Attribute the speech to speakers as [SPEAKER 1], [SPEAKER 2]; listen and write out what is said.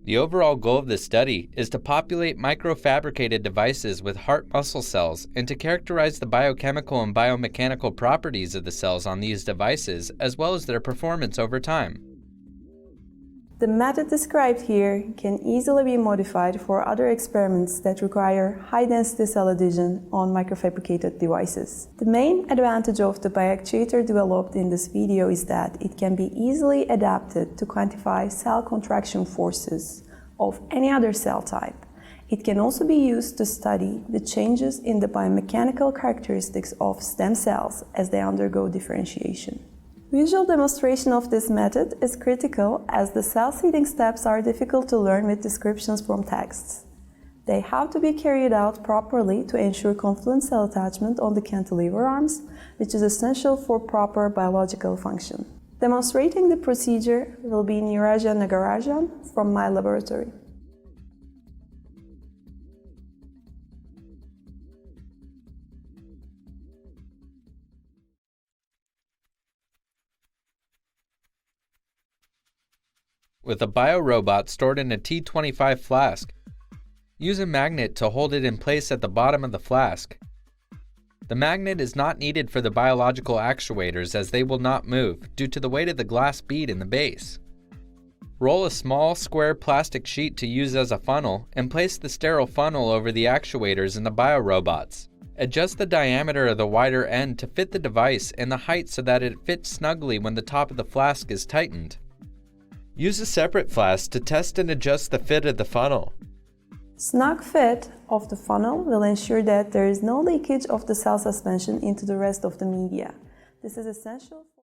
[SPEAKER 1] The overall goal of this study is to populate microfabricated devices with heart muscle cells and to characterize the biochemical and biomechanical properties of the cells on these devices, as well as their performance over time.
[SPEAKER 2] The method described here can easily be modified for other experiments that require high-density cell adhesion on microfabricated devices. The main advantage of the Bioactuator developed in this video is that it can be easily adapted to quantify cell contraction forces of any other cell type. It can also be used to study the changes in the biomechanical characteristics of stem cells as they undergo differentiation. Visual demonstration of this method is critical as the cell seeding steps are difficult to learn with descriptions from texts. They have to be carried out properly to ensure confluent cell attachment on the cantilever arms, which is essential for proper biological function. Demonstrating the procedure will be Neerajha Nagarajan from my laboratory.
[SPEAKER 1] With a biorobot stored in a T25 flask, use a magnet to hold it in place at the bottom of the flask. The magnet is not needed for the biological actuators as they will not move due to the weight of the glass bead in the base. Roll a small square plastic sheet to use as a funnel and place the sterile funnel over the actuators in the biorobots. Adjust the diameter of the wider end to fit the device and the height so that it fits snugly when the top of the flask is tightened. Use a separate flask to test and adjust the fit of the funnel.
[SPEAKER 2] Snug fit of the funnel will ensure that there is no leakage of the cell suspension into the rest of the media. This is essential.